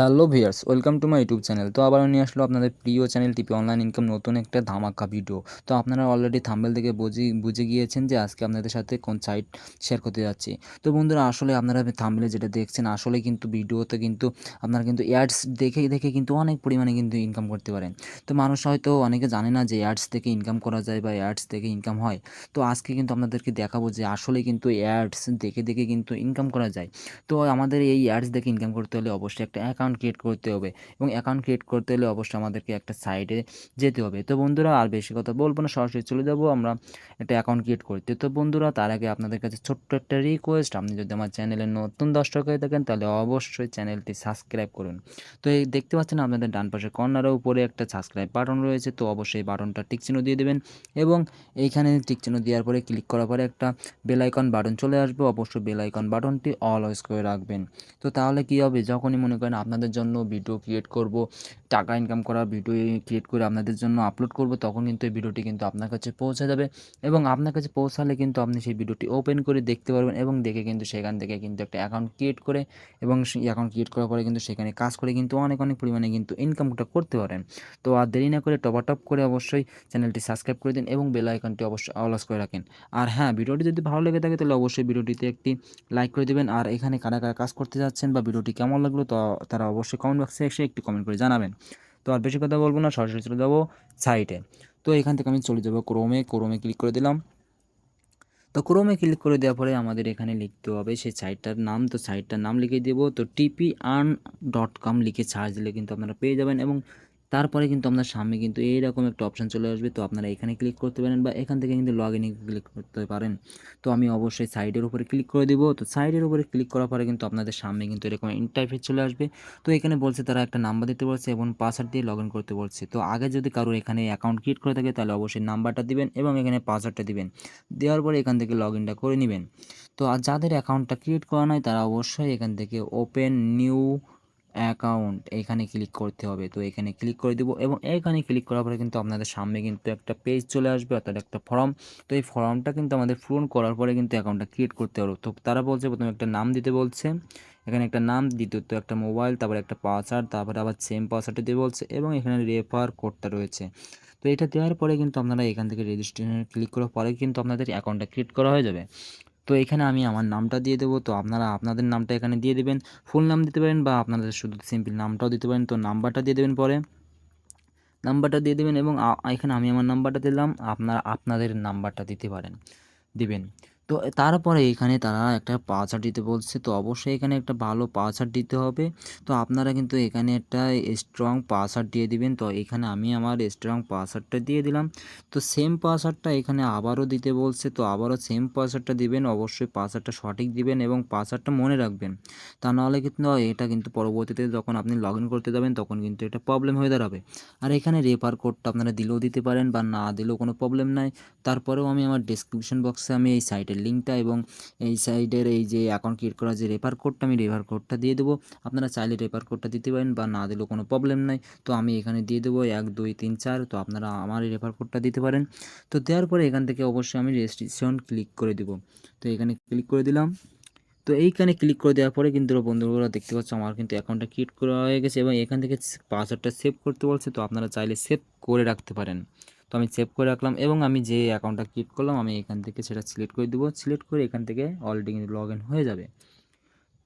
Hello viewers, welcome to my YouTube channel. তো আবারও নিয়ে আসলো আপনাদের প্রিয় চ্যানেল টিপি অনলাইন ইনকাম নতুন একটা ধামাকা ভিডিও। তো আপনারা অলরেডি থাম্বনেল দেখে বুঝে গিয়েছেন যে আজকে আপনাদের সাথে কোন সাইট শেয়ার করতে যাচ্ছি। তো বন্ধুরা, আসলে আপনারা থাম্বনেলে যেটা দেখছেন আসলে কিন্তু ভিডিওতে কিন্তু আপনারা কিন্তু অ্যাডস দেখে কিন্তু অনেক পরিমাণে কিন্তু ইনকাম করতে পারেন। তো মানুষ হয়তো অনেকে জানে না যে অ্যাডস থেকে ইনকাম করা যায় বা অ্যাডস থেকে ইনকাম হয়। তো আজকে কিন্তু আপনাদেরকে দেখাবো যে আসলে কিন্তু অ্যাডস দেখে কিন্তু ইনকাম করা যায়। তো আমাদের এই অ্যাডস দেখে ইনকাম করতে হলে অবশ্যই একটা অ্যাকাউন্ট ক্রিয়েট করতে হবে এবং অ্যাকাউন্ট ক্রিয়েট করতে হলে অবশ্যই আমাদেরকে একটা সাইটে যেতে হবে। তো বন্ধুরা, আর বেশি কথা বলবো না, সরাসরি চলে যাব আমরা একটা অ্যাকাউন্ট ক্রিয়েট করতে। তো বন্ধুরা, তার আগে আপনাদের কাছে ছোট্ট একটা রিকোয়েস্ট, আপনি যদি আমার চ্যানেলে নতুন দর্শক হয়ে থাকেন তাহলে অবশ্যই চ্যানেলটি সাবস্ক্রাইব করুন। তো এই দেখতে পাচ্ছেন আপনাদের ডান পাশে কর্নারের উপরে একটা সাবস্ক্রাইব বাটন রয়েছে, তো অবশ্যই বাটনটা টিকচিহ্ন দিয়ে দেবেন এবং এইখানে টিকচিহ্ন দেওয়ার পরে ক্লিক করার পরে একটা বেল আইকন বাটন চলে আসবে, অবশ্যই বেল আইকন বাটনটি অলওয়েজ করে রাখবেন। তো তাহলে কী হবে, যখনই মনে করেন আপনাদের জন্য ভিডিও ক্রিয়েট করব, টাকা ইনকাম করার ভিডিও ক্রিয়েট করে আপনাদের জন্য আপলোড করব, তখন কিন্তু এই ভিডিওটি কিন্তু আপনার কাছে পৌঁছে যাবে এবং আপনার কাছে পৌঁছালে কিন্তু আপনি সেই ভিডিওটি ওপেন করে দেখতে পারবেন এবং দেখে কিন্তু সেখান থেকে কিন্তু একটা অ্যাকাউন্ট ক্রিয়েট করে এবং সেই অ্যাকাউন্ট ক্রিয়েট করার পরে কিন্তু সেখানে কাজ করে কিন্তু অনেক পরিমাণে কিন্তু ইনকামটা করতে পারেন। তো আর দেরি না করে টপ করে অবশ্যই চ্যানেলটি সাবস্ক্রাইব করে দিন এবং বেল আইকনটি অবশ্যই অলওয়েজ করে রাখেন। আর হ্যাঁ, ভিডিওটি যদি ভালো লেগে থাকে তাহলে অবশ্যই ভিডিওটিতে একটি লাইক করে দেবেন। আর এখানে কারা কাজ করতে যাচ্ছেন বা ভিডিওটি কেমন লাগলো তো তারা অবশ্যই কমেন্ট বক্সে এসে একটু কমেন্ট করে জানাবেন। তো আর বেশি কথা বলবো না, সরাসরি চলে যাবো সাইটে। তো এখান থেকে আমি চলে যাবো ক্রোমে ক্লিক করে দিলাম। তো ক্রোমে ক্লিক করে দেওয়ার পরে আমাদের এখানে লিখতে হবে সেই সাইটটার নাম। তো সাইটটার নাম লিখে দেবো, তো tipeearn.com লিখে সার্চ দিলে কিন্তু আপনারা পেয়ে যাবেন এবং তারপরে কিন্তু আপনার সামনে কিন্তু এইরকম একটা অপশান চলে আসবে। তো আপনারা এখানে ক্লিক করতে পারেন বা এখান থেকে কিন্তু লগ ইনে ক্লিক করতে পারেন। তো আমি অবশ্যই সাইডের উপরে ক্লিক করে দিব। তো সাইডের উপরে ক্লিক করার পরে কিন্তু আপনাদের সামনে কিন্তু এরকম ইন্টারফেস চলে আসবে। তো এখানে বলছে তারা একটা নাম্বার দিতে বলছে এবং পাসওয়ার্ড দিয়ে লগ ইন করতে বলছে। তো আগে যদি কারো এখানে অ্যাকাউন্ট ক্রিয়েট করে থাকে তাহলে অবশ্যই নাম্বারটা দিবেন এবং এখানে পাসওয়ার্ডটা দিবেন। দেওয়ার পরে এখান থেকে লগ ইনটা করে নেবেন। তো আর যাদের অ্যাকাউন্টটা ক্রিয়েট করা নাই তারা অবশ্যই এখান থেকে ওপেন নিউ অ্যাকাউন্ট এইখানে ক্লিক করতে হবে। তো এখানে ক্লিক করে দেবো এবং এইখানে ক্লিক করার পরে কিন্তু আপনাদের সামনে কিন্তু একটা পেজ চলে আসবে, অর্থাৎ একটা ফর্ম। তো এই ফর্মটা কিন্তু আমাদের পূরণ করার পরে কিন্তু অ্যাকাউন্টটা ক্রিয়েট করতে হবে। তো তারা বলছে প্রথমে একটা নাম দিতে বলছে, এখানে একটা নাম, দ্বিতীয়ত একটা মোবাইল, তারপরে একটা পাসওয়ার্ড, তারপরে আবার সেম পাসওয়ার্ডটা দিতে বলছে এবং এখানে রেফার কোডটা রয়েছে। তো এটা দেওয়ার পরে কিন্তু আপনারা এখান থেকে রেজিস্ট্রেশনে ক্লিক করার পরে কিন্তু আপনাদের অ্যাকাউন্টটা ক্রিয়েট করা হয়ে যাবে। তো এখানে আমি আমার নামটা দিয়ে দেবো, তো আপনারা আপনাদের নামটা এখানে দিয়ে দেবেন। ফুল নাম দিতে পারেন বা আপনাদের শুধু সিম্পল নামটাও দিতে পারেন। তো নাম্বারটা দিয়ে দেবেন, পরে নাম্বারটা দিয়ে দেবেন এবং এখানে আমি আমার নাম্বারটা দিলাম, আপনারা আপনাদের নাম্বারটা দিতে পারেন, দিবেন। তো তারপরে এখানে তারা একটা পাসওয়ার্ড দিতে বলছে, তো অবশ্যই এখানে একটা ভালো পাসওয়ার্ড দিতে হবে। তো আপনারা কিন্তু এখানে একটা স্ট্রং পাসওয়ার্ড দিয়ে দিবেন। তো এখানে আমি আমার স্ট্রং পাসওয়ার্ডটা দিয়ে দিলাম। তো সেম পাসওয়ার্ডটা এখানে আবারও দিতে বলছে, তো আবারও সেম পাসওয়ার্ডটা দিবেন। অবশ্যই পাসওয়ার্ডটা সঠিক দিবেন এবং পাসওয়ার্ডটা মনে রাখবেন। তা নাহলে কিন্তু এটা কিন্তু পরবর্তীতে যখন আপনি লগ ইন করতে যাবেন তখন কিন্তু এটা প্রবলেম হয়ে দাঁড়াবে। আর এখানে রেফার কোডটা আপনারা দিলেও দিতে পারেন বা না দিলেও কোনো প্রবলেম নাই। তারপরেও আমি আমার ডেসক্রিপশন বক্সে আমি এই সাইটের লিঙ্কটা এবং এই সাইটের এই যে অ্যাকাউন্ট ক্রিয়েট করার যে রেফার কোডটা, আমি রেফার কোডটা দিয়ে দেবো। আপনারা চাইলে রেফার কোডটা দিতে পারেন বা না দিলেও কোনো প্রবলেম নাই। তো আমি এখানে দিয়ে দেবো 1 2 3 4। তো আপনারা আমার এই রেফার কোডটা দিতে পারেন। তো দেওয়ার পরে এখান থেকে অবশ্যই আমি রেজিস্ট্রেশন ক্লিক করে দেবো। তো এখানে ক্লিক করে দিলাম। তো এইখানে ক্লিক করে দেওয়ার পরে কিন্তু বন্ধুরা দেখতে পাচ্ছ আমার কিন্তু অ্যাকাউন্টটা ক্রিয়েট করা হয়ে গেছে এবং এখান থেকে পাসওয়ার্ডটা সেভ করতে বলছে। তো আপনারা চাইলে সেভ করে রাখতে পারেন। তো আমি সেভ করে রাখলাম এবং আমি যে অ্যাকাউন্টটা ক্রিয়েট করলাম আমি এখান থেকে সেটা সিলেক্ট করে দেবো। সিলেক্ট করে এখান থেকে অলরেডি কিন্তু লগ ইন হয়ে যাবে।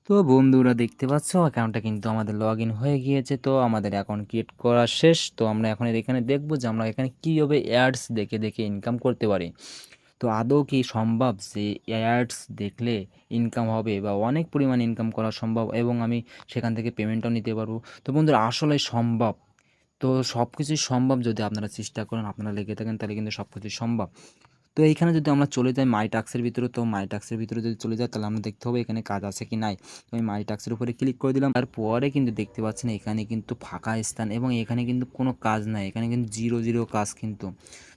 তো বন্ধুরা দেখতে পাচ্ছ অ্যাকাউন্টটা কিন্তু আমাদের লগ ইন হয়ে গিয়েছে। তো আমাদের অ্যাকাউন্ট ক্রিয়েট করা শেষ। তো আমরা এখন এখানে দেখব যে আমরা এখানে কীভাবে অ্যাডস দেখে ইনকাম করতে পারি। তো আদৌ কি সম্ভব যে অ্যাডস দেখলে ইনকাম হবে বা অনেক পরিমাণ ইনকাম করা সম্ভব এবং আমি সেখান থেকে পেমেন্টও নিতে পারবো? তো বন্ধুরা, আসলে সম্ভব। তো সব কিছুই সম্ভব যদি আপনারা চেষ্টা করেন, আপনারা লেগে থাকেন, তাহলে কিন্তু সব কিছুই সম্ভব। তো এইখানে যদি আমরা চলে যাই মাই টাস্কের ভিতরে, তো মাই টাস্কের ভিতরে যদি চলে যাই তাহলে আমরা দেখতে হবে এখানে কাজ আছে কি নাই। তো আমি মাই টাস্কের উপরে ক্লিক করে দিলাম। তারপরে কিন্তু দেখতে পাচ্ছেন এখানে কিন্তু ফাঁকা স্থান এবং এখানে কিন্তু কোনো কাজ নাই, এখানে কিন্তু জিরো কাজ কিন্তু।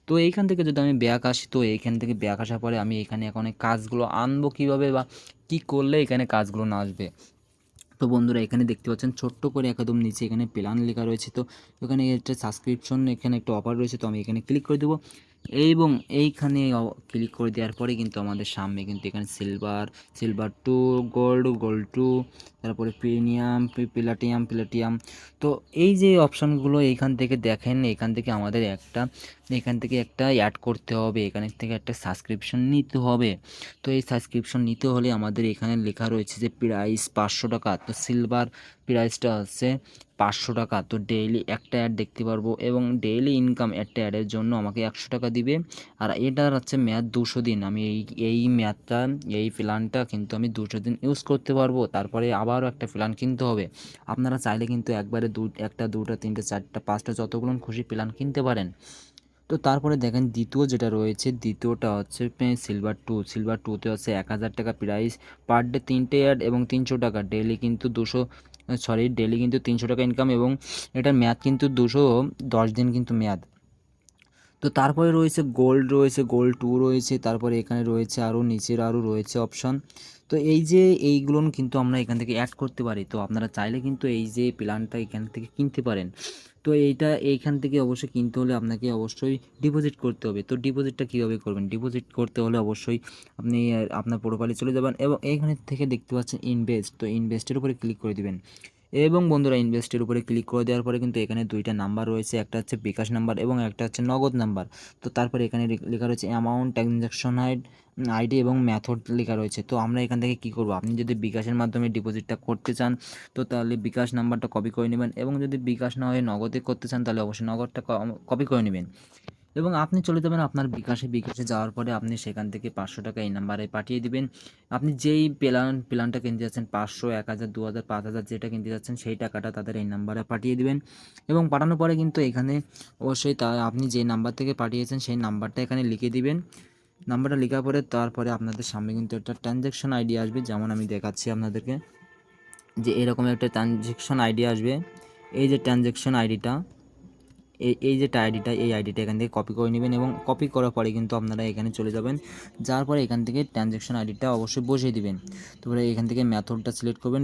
তো এইখান থেকে যদি আমি ব্যাক আসি, তো এইখান থেকে ব্যাক আসার পরে আমি এখানে এখন এই কাজগুলো আনবো কীভাবে বা কী করলে এখানে কাজগুলো না আসবে। তো বন্ধুরা, এখানে দেখতে পাচ্ছেন ছোট্ট করে একদম নিচে এখানে প্ল্যান লেখা রয়েছে। তো এখানে একটা সাবস্ক্রিপশন, এখানে একটা অফার রয়েছে। তো আমি এখানে ক্লিক করে দেবো এবং এইখানে ক্লিক করে দেওয়ার পরে কিন্তু আমাদের সামনে কিন্তু এখানে সিলভার 2, গোল্ড 2, তারপরে প্রিমিয়াম, প্লাটিনাম। তো এই যে অপশানগুলো এইখান থেকে দেখেন, এখান থেকে একটা অ্যাড করতে হবে, এখান থেকে একটা সাবস্ক্রিপশন নিতে হবে। তো এই সাবস্ক্রিপশন নিতে হলে আমাদের এখানে লেখা রয়েছে যে প্রাইস 500 টাকা। তো সিলভার প্রাইসটা হচ্ছে 500 টাকা। তো ডেইলি একটা অ্যাড দেখতে পারবো এবং ডেইলি ইনকাম একটা অ্যাডের জন্য আমাকে 100 টাকা দিবে। আর এটার হচ্ছে মেয়াদ 200 দিন। আমি এই প্ল্যানটা কিন্তু আমি 200 দিন ইউজ করতে পারবো, তারপরে আবারও একটা প্ল্যান কিনতে হবে। আপনারা চাইলে কিন্তু একবারে একটা, দুটা, তিনটে, চারটা, পাঁচটা যতগুলো খুশি প্ল্যান কিনতে পারেন। তো তারপরে দেখেন দ্বিতীয় যেটা রয়েছে, দ্বিতীয়টা হচ্ছে সিলভার টুতে হচ্ছে 1000 টাকা প্রাইস, পার ডে 3টে অ্যাড এবং 300 টাকা। ডেইলি কিন্তু 300 টাকা ইনকাম এবং এটার মেয়াদ কিন্তু 210 দিন কিন্তু মেয়াদ। তো তারপরে গোল্ড 2 রয়েছে, তারপরে এখানে রয়েছে আরও নিচের আরও রয়েছে অপশান। তো এই যে এইগুলো কিন্তু আমরা এখান থেকে অ্যাড করতে পারি। তো আপনারা চাইলে কিন্তু এই যে প্ল্যানটা এখান থেকে কিনতে পারেন। তো এইখান থেকে অবশ্যই কিনতে হলে আপনাকে অবশ্যই ডিপোজিট করতে হবে। তো ডিপোজিটটা কীভাবে করবেন? ডিপোজিট করতে হলে অবশ্যই আপনি আপনার প্রোফাইলে চলে যাবেন এবং এইখানে থেকে দেখতে পাচ্ছেন ইনভেস্ট। তো ইনভেস্টের উপরে ক্লিক করে দিবেন এবং বন্ধুরা ইনভেস্টের উপরে ক্লিক করে দেওয়ার পরে কিন্তু এখানে দুইটা নাম্বার রয়েছে, একটা হচ্ছে বিকাশ নাম্বার এবং একটা হচ্ছে নগদ নাম্বার। তো তারপরে এখানে লেখা রয়েছে অ্যামাউন্ট, ট্রানজ্যাকশন আইডি এবং মেথড লেখা রয়েছে। তো আমরা এখান থেকে কী করব? আপনি যদি বিকাশের মাধ্যমে ডিপোজিটটা করতে চান তো তাহলে বিকাশ নাম্বারটা কপি করে নেবেন এবং যদি বিকাশ না হয়ে নগদে করতে চান তাহলে অবশ্যই নগদটা কপি করে নেবেন এবং আপনি চলে যাবেন আপনার বিকাশে যাওয়ার পরে আপনি সেখান থেকে 500 টাকা এই নাম্বারে পাঠিয়ে দিবেন। আপনি যেই প্ল্যানটা কিনতে যাচ্ছেন 500, 1000, 2000, 5000 যেটা কিনতে যাচ্ছেন সেই টাকাটা তাদের এই নাম্বারে পাঠিয়ে দিবেন এবং পাঠানোর পরে কিন্তু এখানে অবশ্যই আপনি যে নাম্বার থেকে পাঠিয়েছেন সেই নাম্বারটা এখানে লিখে দিবেন। নাম্বারটা লেখার পরে তারপরে আপনাদের সামনে কিন্তু একটা ট্রানজ্যাকশন আইডি আসবে, যেমন আমি দেখাচ্ছি আপনাদেরকে যে এরকম একটা ট্রানজ্যাকশন আইডি আসবে। এই যে ট্রানজ্যাকশন আইডিটা এই আইডিটা এখান থেকে কপি করে নেবেন এবং কপি করার পরে কিন্তু আপনারা এখানে চলে যাবেন। যাওয়ার পরে এখান থেকে ট্রানজ্যাকশন আইডিটা অবশ্যই বসিয়ে দিবেন। তারপরে এখান থেকে মেথডটা সিলেক্ট করবেন,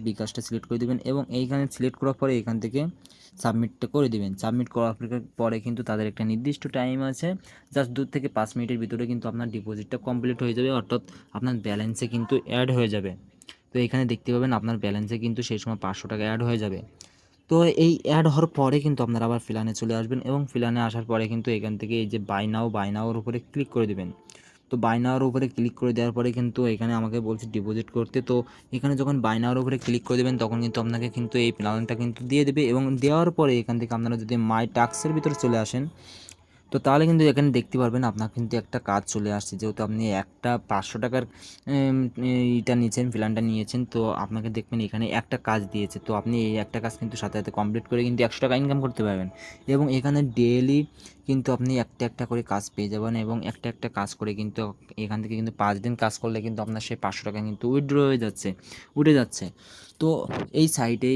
বিকাশটা সিলেক্ট করে দিবেন এবং এইখানে সিলেক্ট করার পরে এখান থেকে সাবমিটটা করে দিবেন। সাবমিট করার পরে কিন্তু তাদের একটা নির্দিষ্ট টাইম আছে, জাস্ট 2 থেকে 5 মিনিটের ভিতরে কিন্তু আপনার ডিপোজিটটা কমপ্লিট হয়ে যাবে, অর্থাৎ আপনার ব্যালেন্সে কিন্তু অ্যাড হয়ে যাবে। তো এখানে দেখতে পাবেন আপনার ব্যালেন্সে কিন্তু সেই সময় 500 টাকা অ্যাড হয়ে যাবে। তো এই অ্যাড হওয়ার পরে কিন্তু আপনারা আবার প্ল্যানে চলে আসবেন এবং প্ল্যানে আসার পরে কিন্তু এখান থেকে এই যে বাই নাওর উপরে ক্লিক করে দেবেন। তো বাই নাওর উপরে ক্লিক করে দেওয়ার পরে কিন্তু এখানে আমাকে বলছে ডিপোজিট করতে। তো এখানে যখন বাই নাওর উপরে ক্লিক করে দেবেন তখন কিন্তু আপনাকে কিন্তু এই প্ল্যানটা কিন্তু দিয়ে দেবে এবং দেওয়ার পরে এখান থেকে আপনারা যদি মাই টাস্কের ভিতরে চলে আসেন তো তাহলে কিন্তু এখানে দেখতে পারবেন আপনার কিন্তু একটা কাজ চলে আসছে, যেহেতু আপনি একটা 500 টাকার প্ল্যানটা নিয়েছেন, তো আপনাকে দেখবেন এখানে একটা কাজ দিয়েছে। তো আপনি এই একটা কাজ কিন্তু সাথে সাথে কমপ্লিট করে কিন্তু 100 টাকা ইনকাম করতে পারবেন এবং এখানে ডেইলি কিন্তু আপনি একটা করে কাজ পেয়ে যাবেন এবং একটা কাজ করে কিন্তু এখান থেকে কিন্তু 5 দিন কাজ করলে কিন্তু আপনার সেই 500 টাকা কিন্তু উঠে যাচ্ছে। তো এই সাইটে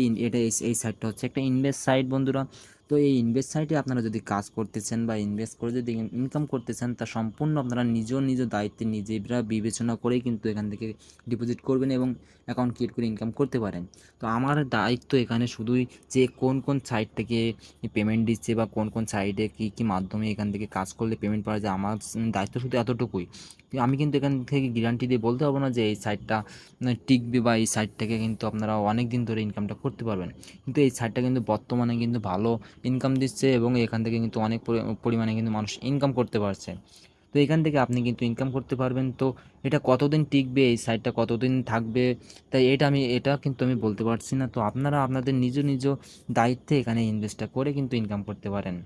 এই সাইটটা হচ্ছে একটা ইনভেস্ট সাইট বন্ধুরা। তো এই ইনভেস্ট সাইটে আপনারা যদি কাজ করতেছেন বা ইনভেস্ট করে যদি ইনকাম করতেছেন তা সম্পূর্ণ আপনারা নিজ দায়িত্বে নিজেরা বিবেচনা করেই কিন্তু এখান থেকে ডিপোজিট করবেন এবং অ্যাকাউন্ট ক্রিয়েট করে ইনকাম করতে পারেন। তো আমার দায়িত্ব এখানে শুধুই যে কোন সাইট থেকে পেমেন্ট দিচ্ছে বা কোন সাইটে কী মাধ্যমে এখান থেকে কাজ করলে পেমেন্ট পাওয়া যায়, আমার দায়িত্ব শুধু এতটুকুই। আমি কিন্তু এখান থেকে গ্যারান্টি দিয়ে বলতে পারবো না যে এই সাইটটা টিকবে বা এই সাইট থেকে কিন্তু আপনারা অনেক দিন ধরে ইনকামটা করতে পারবেন, কিন্তু এই সাইটটা কিন্তু বর্তমানে কিন্তু ভালো ইনকাম দিচ্ছে এবং এখান থেকে কিন্তু অনেক পরিমাণে কিন্তু মানুষ ইনকাম করতে পারছে। তো এখান থেকে আপনি কিন্তু ইনকাম করতে পারবেন। তো এটা কতদিন টিকবে, এই সাইটটা কতদিন থাকবে, তাই এটা কিন্তু আমি বলতে পারছি না। তো আপনারা আপনাদের নিজ দায়িত্বে এখানে ইনভেস্টটা করে কিন্তু ইনকাম করতে পারেন।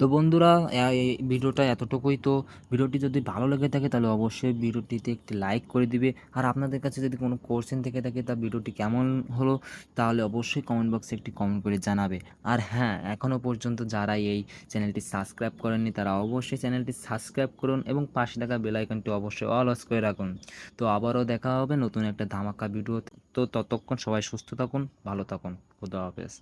তো বন্ধুরা এই ভিডিওটা এতটুকুই। তো ভিডিওটি যদি ভালো লেগে থাকে তাহলে অবশ্যই ভিডিওটিতে একটি লাইক করে দিবে আর আপনাদের কাছে যদি কোনো কোশ্চেন থেকে থাকে তা ভিডিওটি কেমন হলো তাহলে অবশ্যই কমেন্ট বক্সে একটি কমেন্ট করে জানাবে। আর হ্যাঁ, এখনও পর্যন্ত যারা এই চ্যানেলটি সাবস্ক্রাইব করেননি তারা অবশ্যই চ্যানেলটি সাবস্ক্রাইব করুন এবং পাশে থাকা বেল আইকনটি অবশ্যই অল করে রাখুন। তো আবারও দেখা হবে নতুন একটা ধামাকা ভিডিওতে। তো ততক্ষণ সবাই সুস্থ থাকুন, ভালো থাকুন। খোদা হাফেজ।